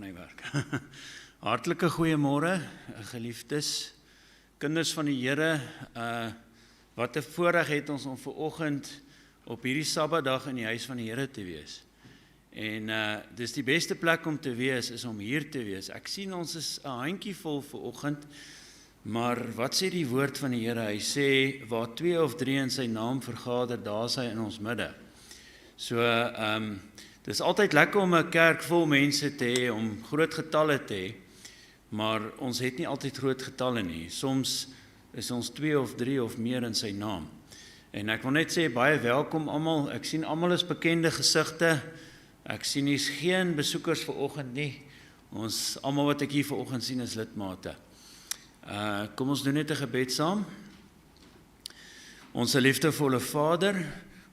my werk. Hartlike goeie môre, geliefdes, kinders van die Here. Wat 'n voorreg het ons om vanoggend op hierdie Sabbatdag in die huis van die Here te wees. En dis die beste plek om te wees, is om hier te wees. Ek sien ons is 'n handjievol vanoggend, maar wat sê die woord van die Here? Hy sê, waar 2 of 3 in sy naam vergader, daar is hy in ons midde. So, dis altyd lekker om 'n kerk vol mense te hê, om groot getalle te hê, maar ons het nie altyd groot getalle nie. Soms is ons 2 of 3 of meer in sy naam. En ek wil net sê, baie welkom almal. Ek sien almal is bekende gesigte. Ek sien hier's geen besoekers vanoggend nie. Ons almal wat ek hier vanoggend sien is lidmate. Kom ons doen net 'n gebed saam. Onse liefdevolle Vader,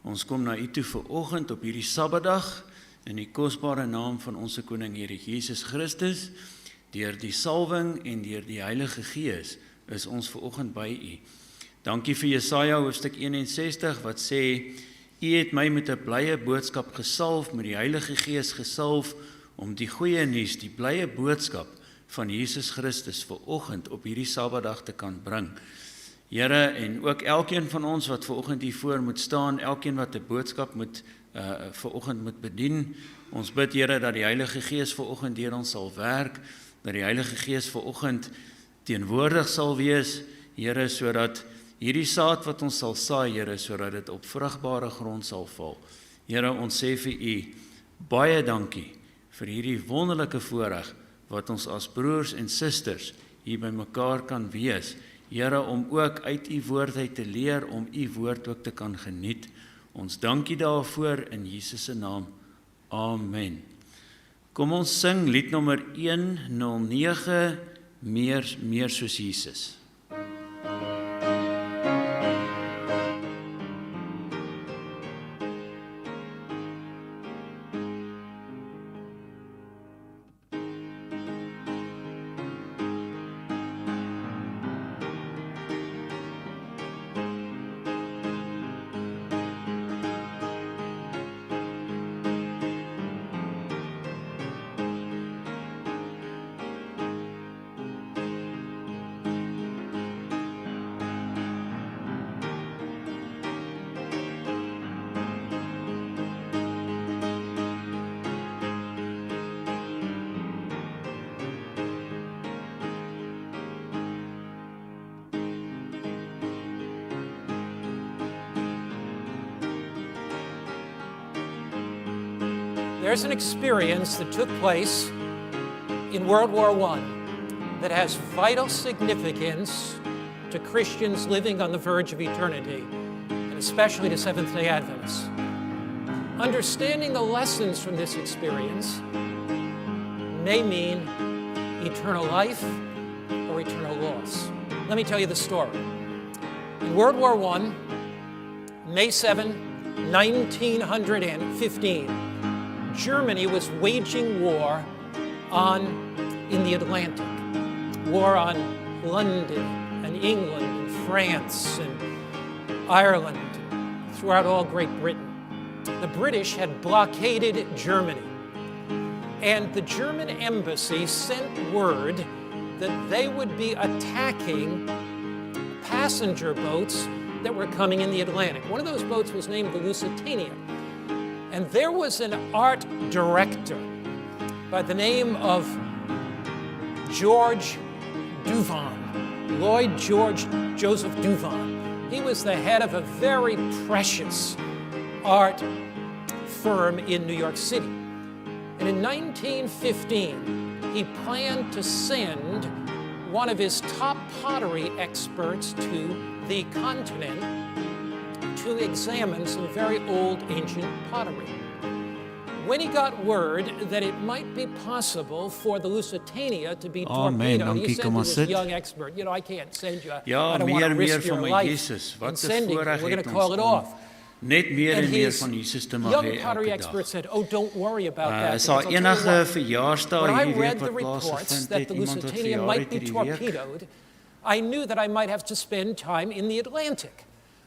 ons kom na U toe vanoggend op hierdie Sabbatdag in die kosbare naam van ons koning Here Jesus Christus. Deur die salwing en deur die Heilige Gees is ons vanoggend by U. Dankie vir Jesaja hoofstuk 61 wat sê, U het my met 'n blye boodskap gesalf, met die Heilige Gees gesalf om die goeie nuus, die blye boodskap van Jesus Christus vanoggend op hierdie Sabbatdag te kan bring. Here, en ook elkeen van ons wat vanoggend hier voor moet staan, elkeen wat 'n boodskap moet vanoggend moet bedien. Ons bid, Here, dat die Heilige Gees vanoggend deur ons sal werk, dat die Heilige Gees vanoggend teenwoordig sal wees, Here, sodat hierdie saad wat ons sal saai, Here, sodat dit op vrugbare grond sal val. Here, ons sê vir U baie dankie vir hierdie wonderlike voorreg wat ons as broers en susters hier by mekaar kan wees. Here, om ook uit U woord uit te leer, om U woord ook te kan geniet. Ons dankie daarvoor in Jesus se naam. Amen. Kom ons sing lied nommer 109, meer soos Jesus. There's an experience that took place in World War I that has vital significance to Christians living on the verge of eternity, and especially to Seventh-day Adventists. Understanding the lessons from this experience may mean eternal life or eternal loss. Let me tell you the story. In World War I, May 7, 1915, Germany was waging war in the Atlantic, war on London and England and France and Ireland, throughout all Great Britain. The British had blockaded Germany, and the German embassy sent word that they would be attacking passenger boats that were coming in the Atlantic. One of those boats was named the Lusitania. And there was an art director by the name of George Duvon, Lloyd George Joseph Duvon. He was the head of a very precious art firm in New York City. And in 1915, he planned to send one of his top pottery experts to the continent to examine some very old ancient pottery. When he got word that it might be possible for the Lusitania to be torpedoed, he said to this young expert, I can't send you. I don't want to risk your life in sending you. We're going to call it off. Net meer en meer van Jesus te mag hê young pottery expert said, don't worry about that. Sal enige verjaarsdag when I hierdie read week the wat reports that the iemand wat Lusitania verjaar might be het hierdie week. torpedoed, I knew that I might have to spend time in the Atlantic.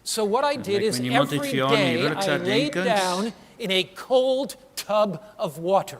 So what I did is every day I laid down in a cold tub of water.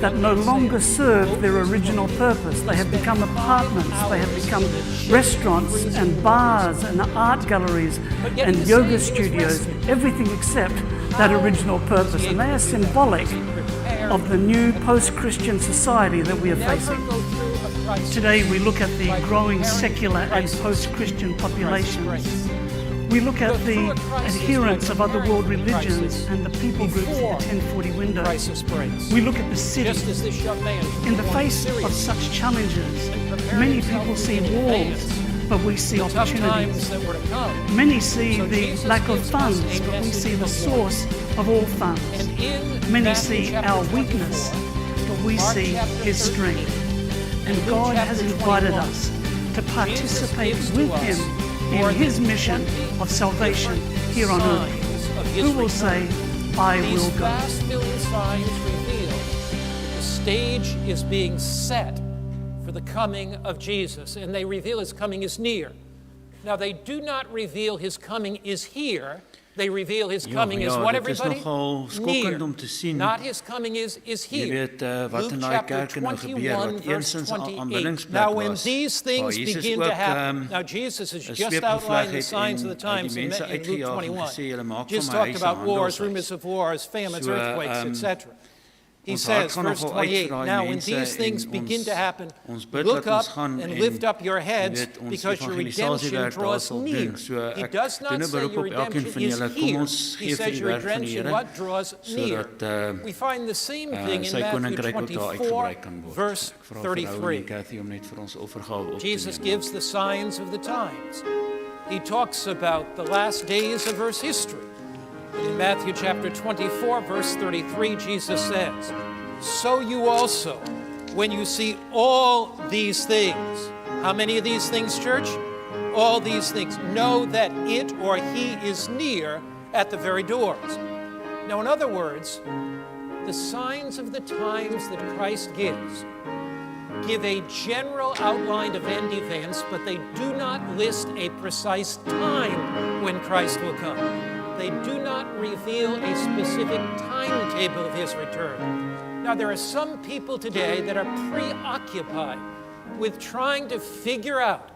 that no longer serve their original purpose. They have become apartments, they have become restaurants and bars and art galleries and yoga studios, everything except that original purpose. And they are symbolic of the new post-Christian society that we are facing. Today we look at the growing secular and post-Christian populations. We look at the adherents of other world religions and the people groups at the 1040 window. We look at the city. In the face of such challenges, many people see walls, but we see opportunities. Many see the lack of funds, but we see the source of all funds. Many see our weakness, but we see His strength. And God has invited us to participate with Him in His mission of salvation here on earth. Who will say, I will go? Fast-filling signs reveal that the stage is being set for the coming of Jesus, and they reveal His coming is near. Now, they do not reveal His coming is here. They reveal His coming is what, everybody? Near. Not His coming is here. Luke chapter 21, verse 28. Now, when these things begin to happen, now Jesus has just outlined the signs of the times in Luke 21. Just talked about wars, rumors of wars, famines, earthquakes, etc. He says, verse 28, now when these things begin to happen, look up and lift up your heads because your redemption draws near. He does not say your redemption is here. He says your redemption what draws near. We find the same thing in Matthew 24, verse 33. Jesus gives the signs of the times. He talks about the last days of Earth's history. In Matthew chapter 24, verse 33, Jesus says, so you also, when you see all these things, how many of these things, church? All these things, know that it or He is near at the very doors. Now, in other words, the signs of the times that Christ gives give a general outline of end events, but they do not list a precise time when Christ will come. They do not reveal a specific timetable of His return. Now, there are some people today that are preoccupied with trying to figure out,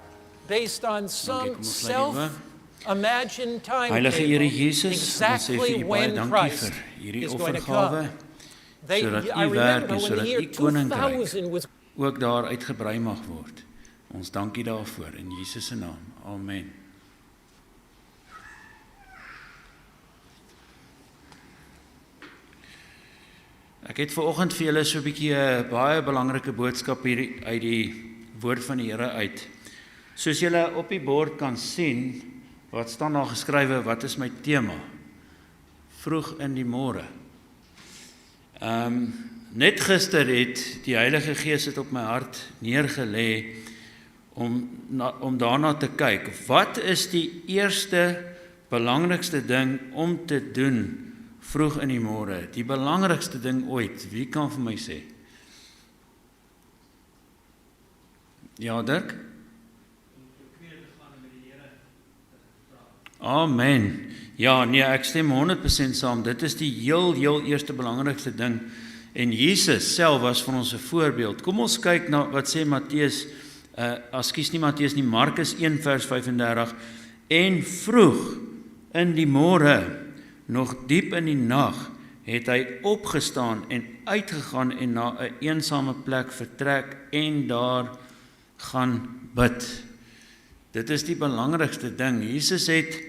based on some self-imagined timetable, exactly when Christ is going to come. I remember when the year 2000 was ook daar uitgebrei mag word. Ons dankie daarvoor in Jesus se naam. Amen. Ek het vanoggend vir julle so 'n bietjie 'n baie belangrike boodskap hier uit die woord van die Here uit. Soos julle op die bord kan sien, wat staan daar geskrywe, wat is my tema? Vroeg in die môre. Net gister het die Heilige Gees het op my hart neergelê om daarna te kyk. Wat is die eerste belangrikste ding om te doen vroeg in die môre? Die belangrikste ding ooit. Wie kan vir my sê? Ja, Dirk? Amen. Ja, nee, ek stem 100% saam. Dit is die heel eerste belangrikste ding. En Jesus self was vir ons 'n voorbeeld. Kom ons kyk na wat sê Matteus, Matteus nie, Markus 1 vers 35. En vroeg in die môre, nog diep in die nag, het hy opgestaan en uitgegaan en na 'n eensame plek vertrek en daar gaan bid. Dit is die belangrikste ding. Jesus het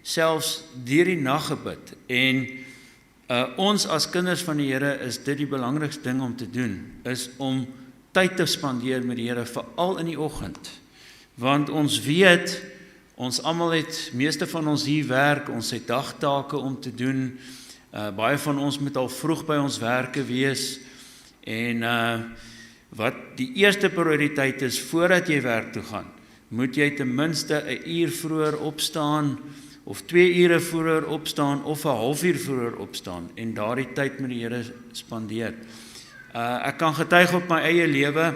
selfs deur die nag gebid en ons as kinders van die Here is dit die belangrikste ding om te doen, is om tyd te spandeer met die Here, veral in die oggend. Want ons weet, ons almal het, meeste van ons hier werk, ons het dagtake om te doen, baie van ons moet al vroeg by ons werke wees, en wat die eerste prioriteit is, voordat jy werk toe gaan, moet jy ten minste 'n uur vroeër opstaan, of 2 ure vroeër opstaan, of 'n halfuur vroeër opstaan, en daardie tyd met die Here spandeer. Ek kan getuig op my eie lewe,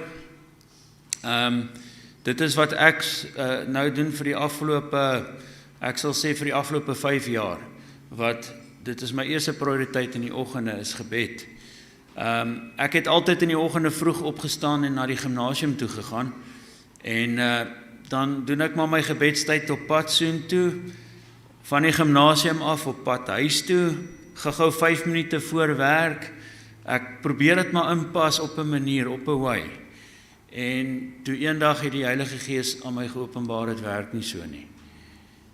dit is wat ek nou doen vir die afgelope, ek sal sê vir die afgelope 5 jaar, wat dit is my eerste prioriteit in die oggende is gebed. Ek het altyd in die oggende vroeg opgestaan en na die gimnasium toe gegaan, en dan doen ek maar my gebedstyd op pad soontoe, van die gimnasium af op pad huis toe, gou 5 minute voor werk. Ek probeer dit maar inpas op 'n manier, op 'n way. En toe eendag het die Heilige Gees aan my geopenbaar, dit werk nie so nie.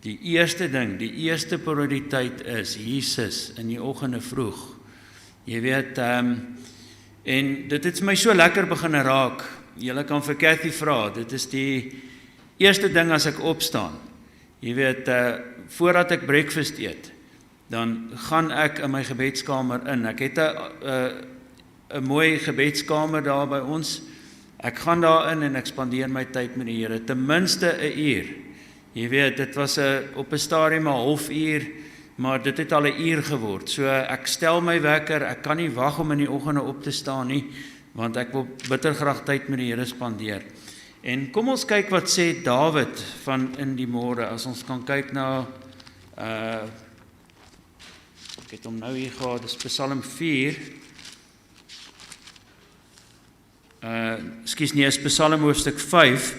Die eerste ding, die eerste prioriteit is Jesus in die oggende vroeg. Jy weet, en dit het my so lekker begin raak. Julle kan vir Cathy vra, dit is die eerste ding as ek opstaan. Jy weet, voordat ek breakfast eet, dan gaan ek in my gebedskamer in. Ek het 'n mooi gebedskamer daar by ons. Ek gaan daar in en ek spandeer my tyd met die Here, ten minste 'n uur. Jy weet, dit was op 'n stadium 'n halfuur, maar dit het al 'n uur geword. So ek stel my wekker, ek kan nie wag om in die oggende op te staan nie, want ek wil bitter graag tyd met die Here spandeer. En kom ons kyk wat sê Dawid van in die môre, as ons kan kyk na, ek het hom nou hier gehad, dis Psalm 4, is Psalm hoofstuk 5,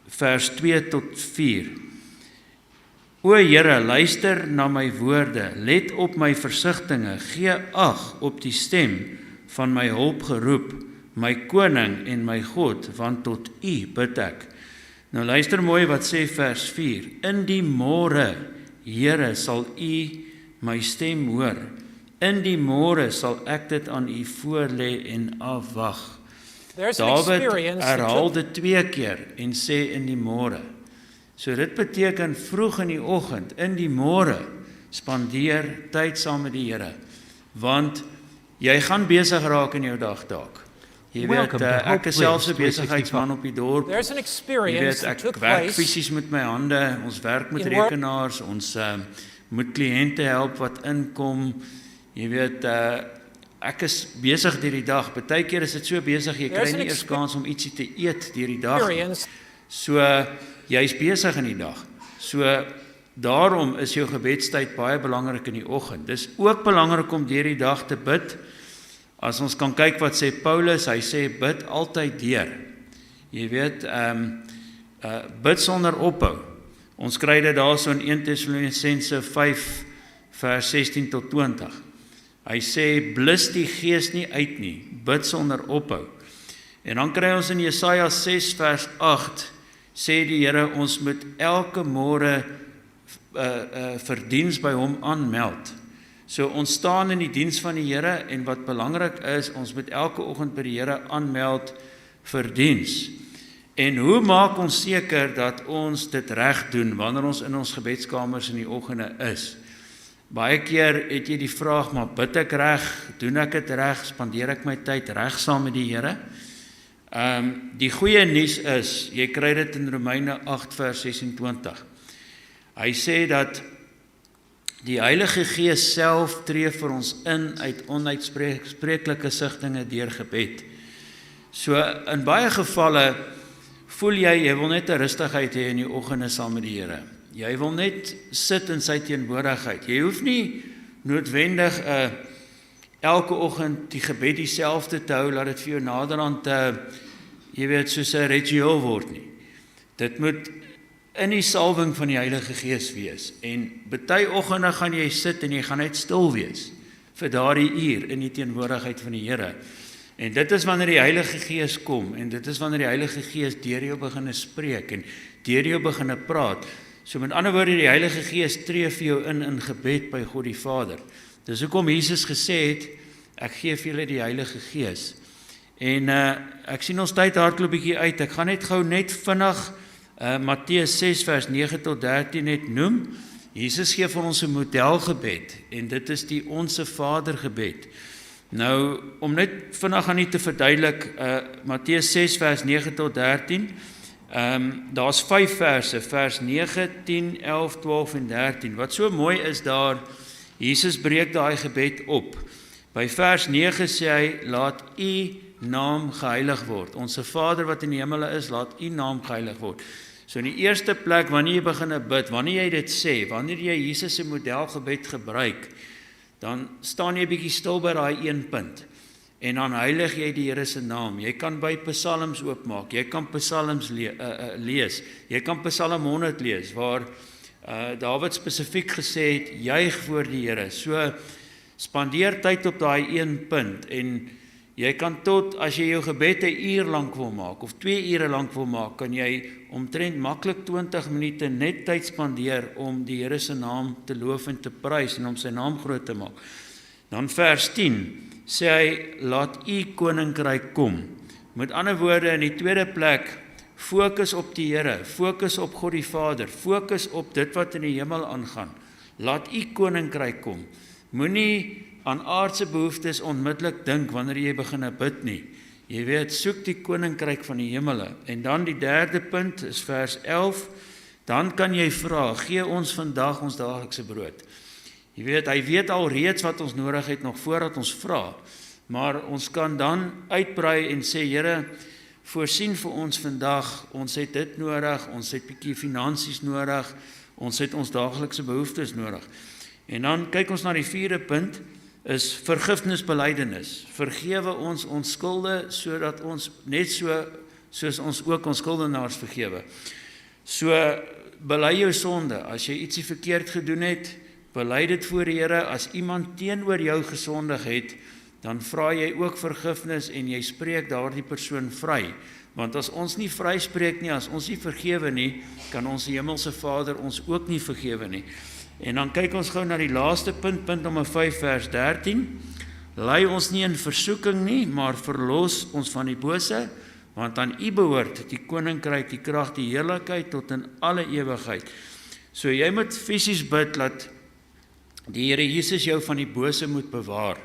vers 2 tot 4. O Here, luister na my woorde, let op my versigtinge, gee ag op die stem van my hulpgeroep, my koning en my God, want tot U bid ek. Nou luister mooi wat sê vers 4. In die môre, Here, sal U my stem hoor. In die môre sal ek dit aan U voorlê en afwag. Dawid herhaal dit 2 keer en sê in die môre. So dit beteken vroeg in die oggend, in die môre, spandeer tyd saam met die Here, want jy gaan besig raak in jou dag dalk. Jy weet, ek is selfs 'n besigheidsman op die dorp. There's an Jy experience weet, that ek took werk place fisies met my hande, ons werk met in work. rekenaars, ons moet kliënte help wat inkom. Jy weet, ek is besig deur die dag. Partykeer is dit so besig, jy kry nie eers kans om ietsie te eet deur die dag. experience. So, jy's besig in die dag. So, daarom is jou gebedstyd baie belangrik in die oggend. Dis ook belangrik om deur die dag te bid. As ons kan kyk wat sê Paulus, hy sê bid altyd deur. Jy weet, bid sonder ophou. Ons kry dit daarso in 1 Tessalonisense 5 vers 16 tot 20. Hy sê blus die gees nie uit nie, bid sonder ophou. En dan kry ons in Jesaja 6 vers 8 sê die Here ons moet elke môre vir diens by hom aanmeld. So ons staan in die diens van die Here en wat belangrik is, ons moet elke oggend by die Here aanmeld vir diens. En hoe maak ons seker dat ons dit reg doen wanneer ons in ons gebedskamers in die oggende is? Baie keer het jy die vraag, maar bid ek reg, doen ek dit reg, spandeer ek my tyd reg saam met die Here? Die goeie nuus is, jy kry dit in Romeine 8 vers 26. Hy sê dat die Heilige Gees self tree vir ons in uit onuitspreeklike sigtinge deur gebed. So in baie gevalle voel jy wil net 'n rustigheid hê in die oggende saam met die Here. Jy wil net sit in sy teenwoordigheid. Jy hoef nie noodwendig elke oggend die gebed dieselfde te hou, laat dit vir jou naderhand jy weet, soos 'n ritueel word nie. Dit moet in die salwing van die Heilige Gees wees. En baie oggende gaan jy sit en jy gaan net stil wees vir daardie uur in die teenwoordigheid van die Here. En dit is wanneer die Heilige Gees kom en dit is wanneer die Heilige Gees deur jou begin spreek en deur jou begin praat. So met ander woorde, die Heilige Gees tree vir jou in gebed by God die Vader. Dis hoekom Jesus gesê het, ek gee vir julle die Heilige Gees. En ek sien ons tyd hardloop bietjie uit. Ek gaan net gou net vinnig Matteus 6 vers 9 tot 13 net noem. Jesus gee vir ons 'n modelgebed en dit is die Onse Vader gebed. Nou, om net vinnig aan u te verduidelik, Matteus 6 vers 9 tot 13, daar's 5 verse, vers 9, 10, 11, 12 en 13. Wat so mooi is daar, Jesus breek daai gebed op. By vers 9 sê hy, laat u naam geheilig word. Onse Vader wat in die hemel is, laat u naam geheilig word. So in die eerste plek, wanneer jy begin bid, wanneer jy dit sê, wanneer jy Jesus se modelgebed gebruik, dan staan jy bietjie stil by daai een punt. En dan heilig jy die Here se naam. Jy kan by psalms oopmaak, jy kan psalms lees, jy kan Psalm 100 lees, waar Dawid spesifiek gesê het, juig voor die Here. So, spandeer tyd op daai een punt, en jy kan tot, as jy jou gebed 'n uur lank wil maak, of 2 ure lank wil maak, kan jy omtrent maklik 20 minute net tyd spandeer om die Here se naam te loof en te prys, en om sy naam groot te maak. Dan vers 10, sê hy, laat u koninkryk kom. Met ander woorde, in die tweede plek, fokus op die Here, fokus op God die Vader, fokus op dit wat in die hemel aangaan. Laat u koninkryk kom. Moenie aan aardse behoeftes onmiddellik dink wanneer jy begin bid nie. Jy weet, soek die koninkryk van die hemele. En dan die derde punt is vers 11, dan kan jy vra, gee ons vandag ons daaglikse brood. Jy weet, hy weet al reeds wat ons nodig het nog voordat ons vra, maar ons kan dan uitbrei en sê, Here, voorsien vir ons vandag, ons het dit nodig, ons het bietjie finansies nodig, ons het ons daaglikse behoeftes nodig. En dan kyk ons na die vierde punt, is vergifnisbelydenis. Vergewe ons skulde, sodat ons, net soos ons ook ons skuldenaars vergewe. So, bely jou sonde, as jy ietsie verkeerd gedoen het, bely dit voor die Here. As iemand teenoor jou gesondig het, dan vra jy ook vergifnis en jy spreek daardie persoon vry. Want as ons nie vryspreek nie, as ons nie vergewe nie, kan ons hemelse Vader ons ook nie vergewe nie. En dan kyk ons gou na die laaste punt nommer 5 vers 13. Lei ons nie in versoeking nie, maar verlos ons van die bose, want aan U behoort die koninkryk, die krag, die heerlikheid tot in alle ewigheid. So jy moet fisies bid dat die Here Jesus jou van die bose moet bewaar.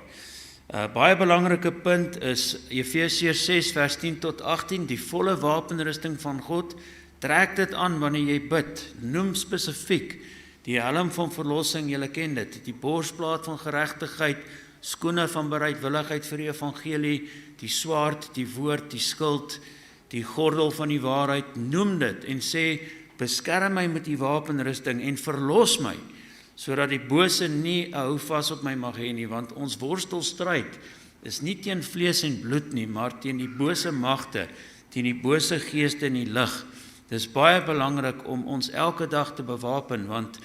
Baie belangrike punt is Efesiërs 6 vers 10 tot 18, die volle wapenrusting van God. Trek dit aan wanneer jy bid. Noem spesifiek die helm van verlossing, julle ken dit, die borsplaat van geregtigheid, skoene van bereidwilligheid vir die evangelie, die swaard, die woord, die skild, die gordel van die waarheid. Noem dit en sê, beskerm my met die wapenrusting en verlos my, sodat die bose nie 'n houvas op my mag hê nie, want ons worstelstryd is nie teen vlees en bloed nie, maar teen die bose magte, teen die bose geeste in die lig. Dis baie belangrik om ons elke dag te bewapen, want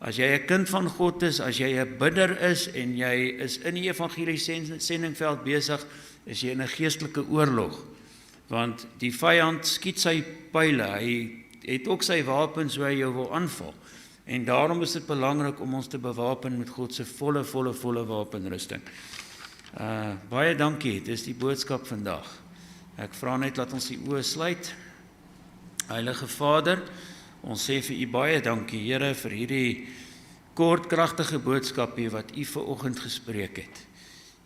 as jy 'n kind van God is, as jy 'n bidder is en jy is in die evangelie sendingveld besig, is jy in 'n geestelike oorlog, want die vyand skiet sy pyle, hy het ook sy wapens hoe hy jou wil aanval. En daarom is dit belangrik om ons te bewapen met God se volle wapenrusting. Baie dankie, dit is die boodskap vandag. Ek vra net dat ons die oë sluit. Heilige Vader, ons sê vir U baie dankie, Here, vir hierdie kort kragtige boodskap hier wat U vanoggend gespreek het.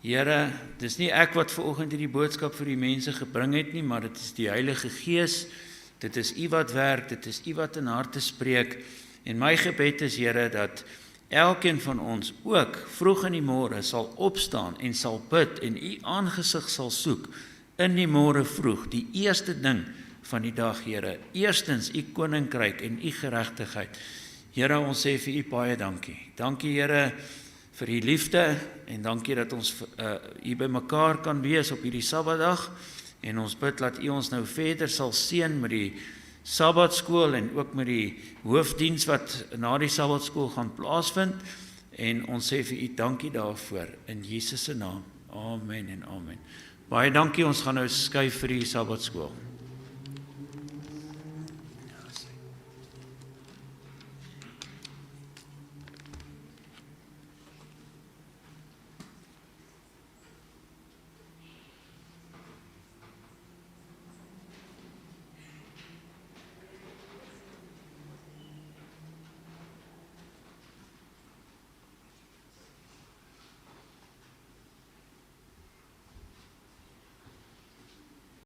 Here, dis nie ek wat vanoggend hierdie boodskap vir die mense gebring het nie, maar dit is die Heilige Gees. Dit is U wat werk, dit is U wat in harte spreek. En my gebed is, Here, dat elkeen van ons ook vroeg in die môre sal opstaan en sal bid en U aangesig sal soek in die môre vroeg, die eerste ding van die dag, Here. Eerstens U koninkryk en U geregtigheid. Here, ons sê vir U baie dankie. Dankie, Here, vir U liefde en dankie dat ons hier by mekaar kan wees op hierdie Sabbatdag. En ons bid dat U ons nou verder sal seën met die Sabbatskool en ook met die hoofdiens wat na die Sabbatskool gaan plaasvind. En ons sê vir U dankie daarvoor in Jesus se naam. Amen en amen. Baie dankie, ons gaan nou skuif vir die Sabbatskool.